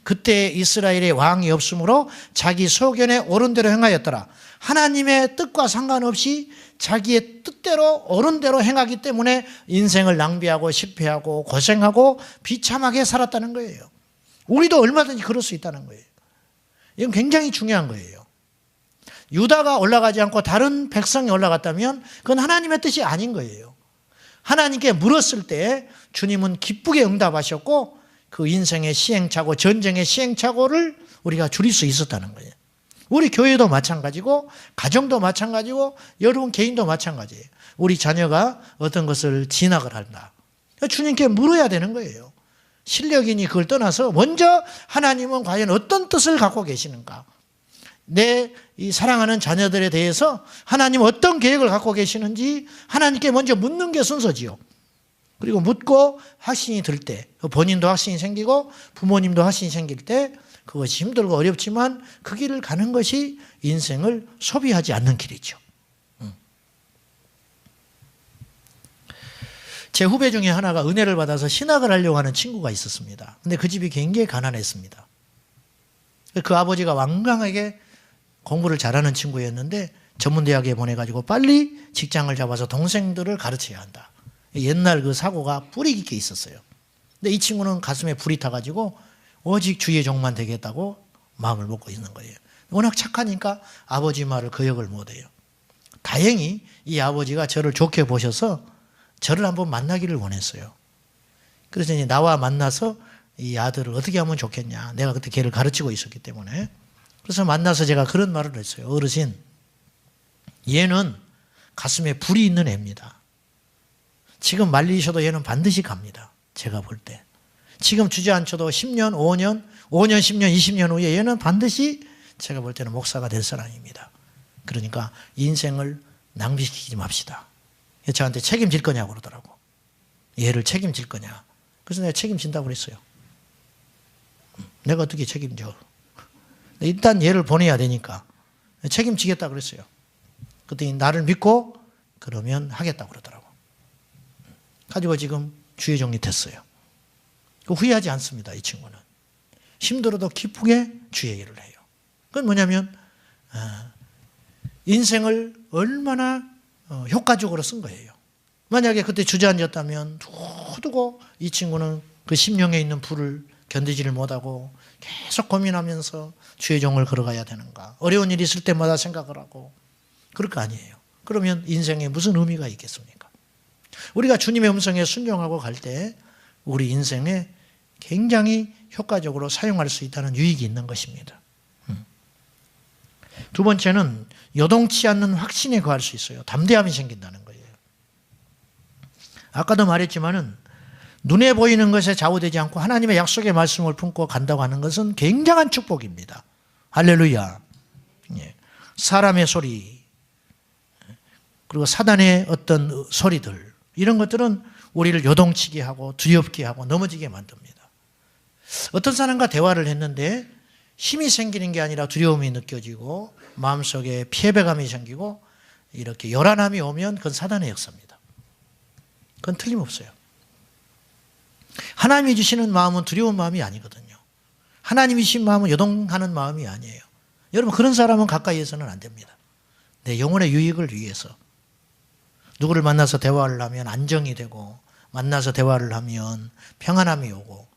그때 이스라엘의 왕이 없으므로 자기 소견에 옳은 대로 행하였더라. 하나님의 뜻과 상관없이 자기의 뜻대로 옳은 대로 행하기 때문에 인생을 낭비하고 실패하고 고생하고 비참하게 살았다는 거예요. 우리도 얼마든지 그럴 수 있다는 거예요. 이건 굉장히 중요한 거예요. 유다가 올라가지 않고 다른 백성이 올라갔다면 그건 하나님의 뜻이 아닌 거예요. 하나님께 물었을 때 주님은 기쁘게 응답하셨고 그 인생의 시행착오, 전쟁의 시행착오를 우리가 줄일 수 있었다는 거예요. 우리 교회도 마찬가지고 가정도 마찬가지고 여러분 개인도 마찬가지예요. 우리 자녀가 어떤 것을 진학을 한다. 주님께 물어야 되는 거예요. 실력이니 그걸 떠나서 먼저 하나님은 과연 어떤 뜻을 갖고 계시는가. 내 이 사랑하는 자녀들에 대해서 하나님 어떤 계획을 갖고 계시는지 하나님께 먼저 묻는 게 순서지요. 그리고 묻고 확신이 들 때, 본인도 확신이 생기고 부모님도 확신이 생길 때 그것이 힘들고 어렵지만 그 길을 가는 것이 인생을 소비하지 않는 길이죠. 제 후배 중에 하나가 은혜를 받아서 신학을 하려고 하는 친구가 있었습니다. 근데 그 집이 굉장히 가난했습니다. 그 아버지가 완강하게 공부를 잘하는 친구였는데 전문대학에 보내가지고 빨리 직장을 잡아서 동생들을 가르쳐야 한다. 옛날 그 사고가 뿌리 깊게 있었어요. 근데 이 친구는 가슴에 불이 타가지고 오직 주의 종만 되겠다고 마음을 먹고 있는 거예요. 워낙 착하니까 아버지 말을 거역을 못해요. 다행히 이 아버지가 저를 좋게 보셔서 저를 한번 만나기를 원했어요. 그래서 이제 나와 만나서 이 아들을 어떻게 하면 좋겠냐. 내가 그때 걔를 가르치고 있었기 때문에. 그래서 만나서 제가 그런 말을 했어요. 어르신, 얘는 가슴에 불이 있는 애입니다. 지금 말리셔도 얘는 반드시 갑니다. 제가 볼 때. 지금 주저앉혀도 10년, 5년, 10년, 20년 후에 얘는 반드시 제가 볼 때는 목사가 될 사람입니다. 그러니까 인생을 낭비시키지 맙시다. 저한테 책임질 거냐고 그러더라고. 얘를 책임질 거냐. 그래서 내가 책임진다고 그랬어요. 내가 어떻게 책임져. 일단 얘를 보내야 되니까 책임지겠다 그랬어요. 그랬더니 나를 믿고 그러면 하겠다고 그러더라고. 가지고 지금 주의 종이 됐어요. 후회하지 않습니다. 이 친구는. 힘들어도 기쁘게 주의 일을 해요. 그건 뭐냐면 인생을 얼마나 효과적으로 쓴 거예요. 만약에 그때 주저앉았다면 두고 이 친구는 그 심령에 있는 불을 견디지를 못하고 계속 고민하면서 주의 종을 걸어가야 되는가. 어려운 일이 있을 때마다 생각을 하고 그럴 거 아니에요. 그러면 인생에 무슨 의미가 있겠습니까? 우리가 주님의 음성에 순종하고 갈 때 우리 인생에 굉장히 효과적으로 사용할 수 있다는 유익이 있는 것입니다. 두 번째는 요동치 않는 확신에 거할 수 있어요. 담대함이 생긴다는 거예요. 아까도 말했지만은 눈에 보이는 것에 좌우되지 않고 하나님의 약속의 말씀을 품고 간다고 하는 것은 굉장한 축복입니다. 할렐루야. 사람의 소리, 그리고 사단의 어떤 소리들, 이런 것들은 우리를 요동치게 하고 두렵게 하고 넘어지게 만듭니다. 어떤 사람과 대화를 했는데 힘이 생기는 게 아니라 두려움이 느껴지고 마음속에 피해배감이 생기고 이렇게 요란함이 오면 그건 사단의 역사입니다. 그건 틀림없어요. 하나님이 주시는 마음은 두려운 마음이 아니거든요. 하나님이 주신 마음은 요동하는 마음이 아니에요. 여러분, 그런 사람은 가까이에서는 안 됩니다. 내 영혼의 유익을 위해서. 누구를 만나서 대화를 하면 안정이 되고, 만나서 대화를 하면 평안함이 오고,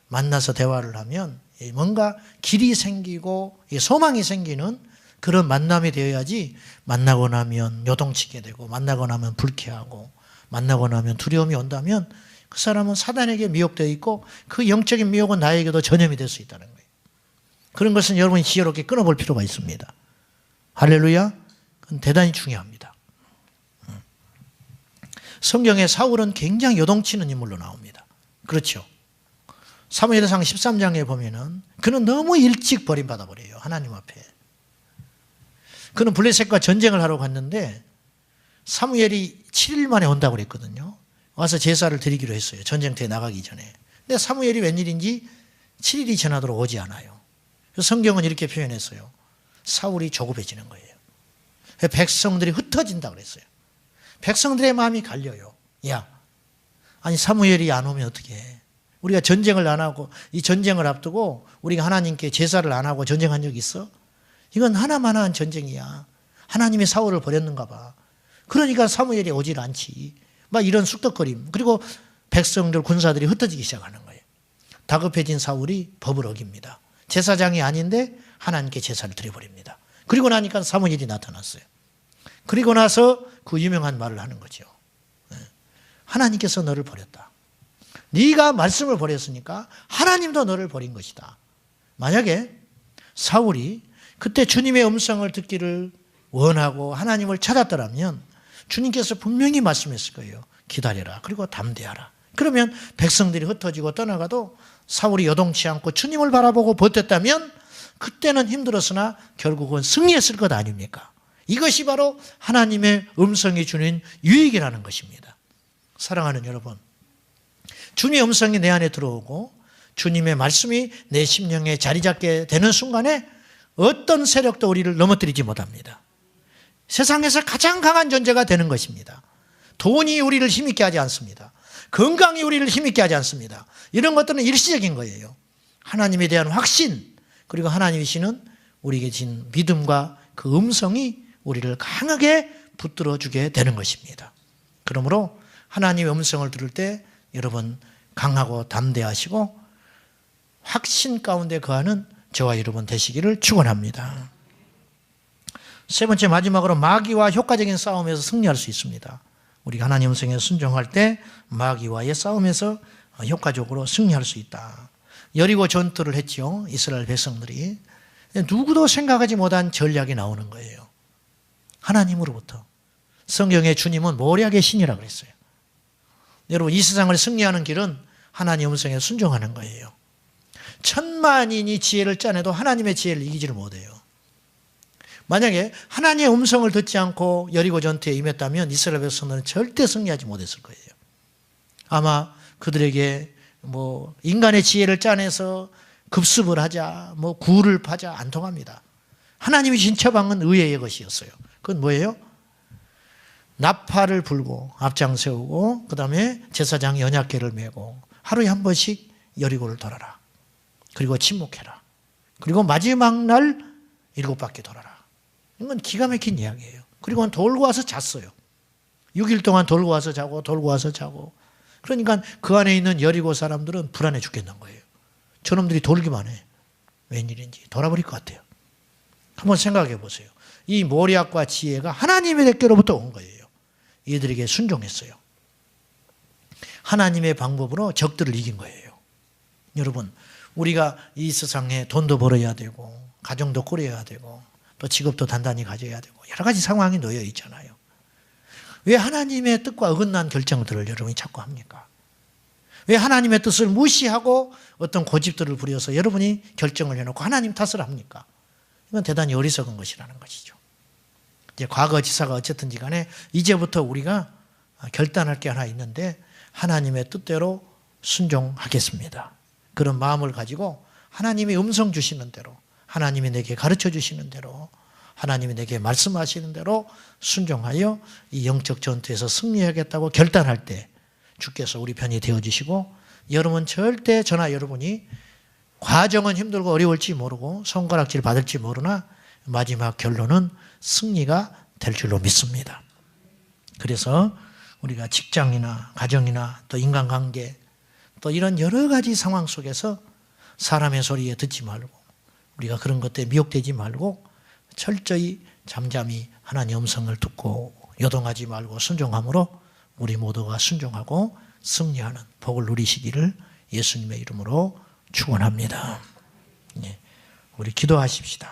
만나서 대화를 하면 뭔가 길이 생기고 소망이 생기는 그런 만남이 되어야지, 만나고 나면 요동치게 되고, 만나고 나면 불쾌하고, 만나고 나면 두려움이 온다면 그 사람은 사단에게 미혹되어 있고 그 영적인 미혹은 나에게도 전염이 될 수 있다는 거예요. 그런 것은 여러분이 지혜롭게 끊어볼 필요가 있습니다. 할렐루야. 그건 대단히 중요합니다. 성경에 사울은 굉장히 요동치는 인물로 나옵니다. 그렇죠. 사무엘상 13장에 보면은 그는 너무 일찍 버림받아 버려요. 하나님 앞에. 그는 블레셋과 전쟁을 하러 갔는데 사무엘이 7일 만에 온다고 그랬거든요. 와서 제사를 드리기로 했어요. 전쟁터에 나가기 전에. 근데 사무엘이 웬일인지 7일이 지나도록 오지 않아요. 그래서 성경은 이렇게 표현했어요. 사울이 조급해지는 거예요. 백성들이 흩어진다고 그랬어요. 백성들의 마음이 갈려요. 야, 아니 사무엘이 안 오면 어떻게 해? 우리가 전쟁을 안 하고, 이 전쟁을 앞두고 우리가 하나님께 제사를 안 하고 전쟁한 적 있어? 이건 하나만한 전쟁이야. 하나님이 사울을 버렸는가 봐. 그러니까 사무엘이 오질 않지. 막 이런 쑥덕거림. 그리고 백성들, 군사들이 흩어지기 시작하는 거예요. 다급해진 사울이 법을 어깁니다. 제사장이 아닌데 하나님께 제사를 드려버립니다. 그리고 나니까 사무엘이 나타났어요. 그리고 나서 그 유명한 말을 하는 거죠. 하나님께서 너를 버렸다. 네가 말씀을 버렸으니까 하나님도 너를 버린 것이다. 만약에 사울이 그때 주님의 음성을 듣기를 원하고 하나님을 찾았더라면 주님께서 분명히 말씀했을 거예요. 기다려라. 그리고 담대하라. 그러면 백성들이 흩어지고 떠나가도 사울이 요동치 않고 주님을 바라보고 버텼다면 그때는 힘들었으나 결국은 승리했을 것 아닙니까? 이것이 바로 하나님의 음성이 주는 유익이라는 것입니다. 사랑하는 여러분, 주님의 음성이 내 안에 들어오고 주님의 말씀이 내 심령에 자리 잡게 되는 순간에 어떤 세력도 우리를 넘어뜨리지 못합니다. 세상에서 가장 강한 존재가 되는 것입니다. 돈이 우리를 힘있게 하지 않습니다. 건강이 우리를 힘있게 하지 않습니다. 이런 것들은 일시적인 거예요. 하나님에 대한 확신, 그리고 하나님이 주시는 우리에게 진 믿음과 그 음성이 우리를 강하게 붙들어주게 되는 것입니다. 그러므로 하나님의 음성을 들을 때 여러분 강하고 담대하시고 확신 가운데 거하는 저와 여러분 되시기를 축원합니다. 세 번째, 마지막으로 마귀와 효과적인 싸움에서 승리할 수 있습니다. 우리가 하나님 음성에 순종할 때 마귀와의 싸움에서 효과적으로 승리할 수 있다. 여리고 전투를 했죠. 이스라엘 백성들이. 누구도 생각하지 못한 전략이 나오는 거예요. 하나님으로부터. 성경에 주님은 모략의 신이라고 그랬어요. 여러분, 이 세상을 승리하는 길은 하나님의 음성에 순종하는 거예요. 천만인이 지혜를 짜내도 하나님의 지혜를 이기지를 못해요. 만약에 하나님의 음성을 듣지 않고 여리고 전투에 임했다면 이스라엘 백성들은 절대 승리하지 못했을 거예요. 아마 그들에게 뭐 인간의 지혜를 짜내서 급습을 하자, 뭐 구를 파자 안 통합니다. 하나님이 주신 처방은 의의 것이었어요. 그건 뭐예요? 나팔을 불고 앞장 세우고 그 다음에 제사장이 언약궤를 메고 하루에 한 번씩 여리고를 돌아라. 그리고 침묵해라. 그리고 마지막 날 7바퀴 돌아라. 이건 기가 막힌 이야기예요. 그리고 돌고 와서 잤어요. 6일 동안 돌고 와서 자고 돌고 와서 자고. 그러니까 그 안에 있는 여리고 사람들은 불안해 죽겠는 거예요. 저놈들이 돌기만 해. 웬일인지 돌아버릴 것 같아요. 한번 생각해 보세요. 이 모략과 지혜가 하나님의 댁께로부터 온 거예요. 얘들에게 순종했어요. 하나님의 방법으로 적들을 이긴 거예요. 여러분, 우리가 이 세상에 돈도 벌어야 되고 가정도 꾸려야 되고 또 직업도 단단히 가져야 되고 여러 가지 상황이 놓여 있잖아요. 왜 하나님의 뜻과 어긋난 결정들을 여러분이 자꾸 합니까? 왜 하나님의 뜻을 무시하고 어떤 고집들을 부려서 여러분이 결정을 해놓고 하나님 탓을 합니까? 이건 대단히 어리석은 것이라는 것이죠. 이제 과거 지사가 어쨌든지 간에 이제부터 우리가 결단할 게 하나 있는데 하나님의 뜻대로 순종하겠습니다. 그런 마음을 가지고 하나님이 음성 주시는 대로 하나님이 내게 가르쳐 주시는 대로 하나님이 내게 말씀하시는 대로 순종하여 이 영적 전투에서 승리하겠다고 결단할 때 주께서 우리 편이 되어주시고 여러분 절대 저나 여러분이 과정은 힘들고 어려울지 모르고 손가락질 받을지 모르나 마지막 결론은 승리가 될 줄로 믿습니다. 그래서 우리가 직장이나 가정이나 또 인간관계 또 이런 여러 가지 상황 속에서 사람의 소리에 듣지 말고 우리가 그런 것에 미혹되지 말고 철저히 잠잠히 하나님의 음성을 듣고 요동하지 말고 순종함으로 우리 모두가 순종하고 승리하는 복을 누리시기를 예수님의 이름으로 축원합니다. 우리 기도하십시다.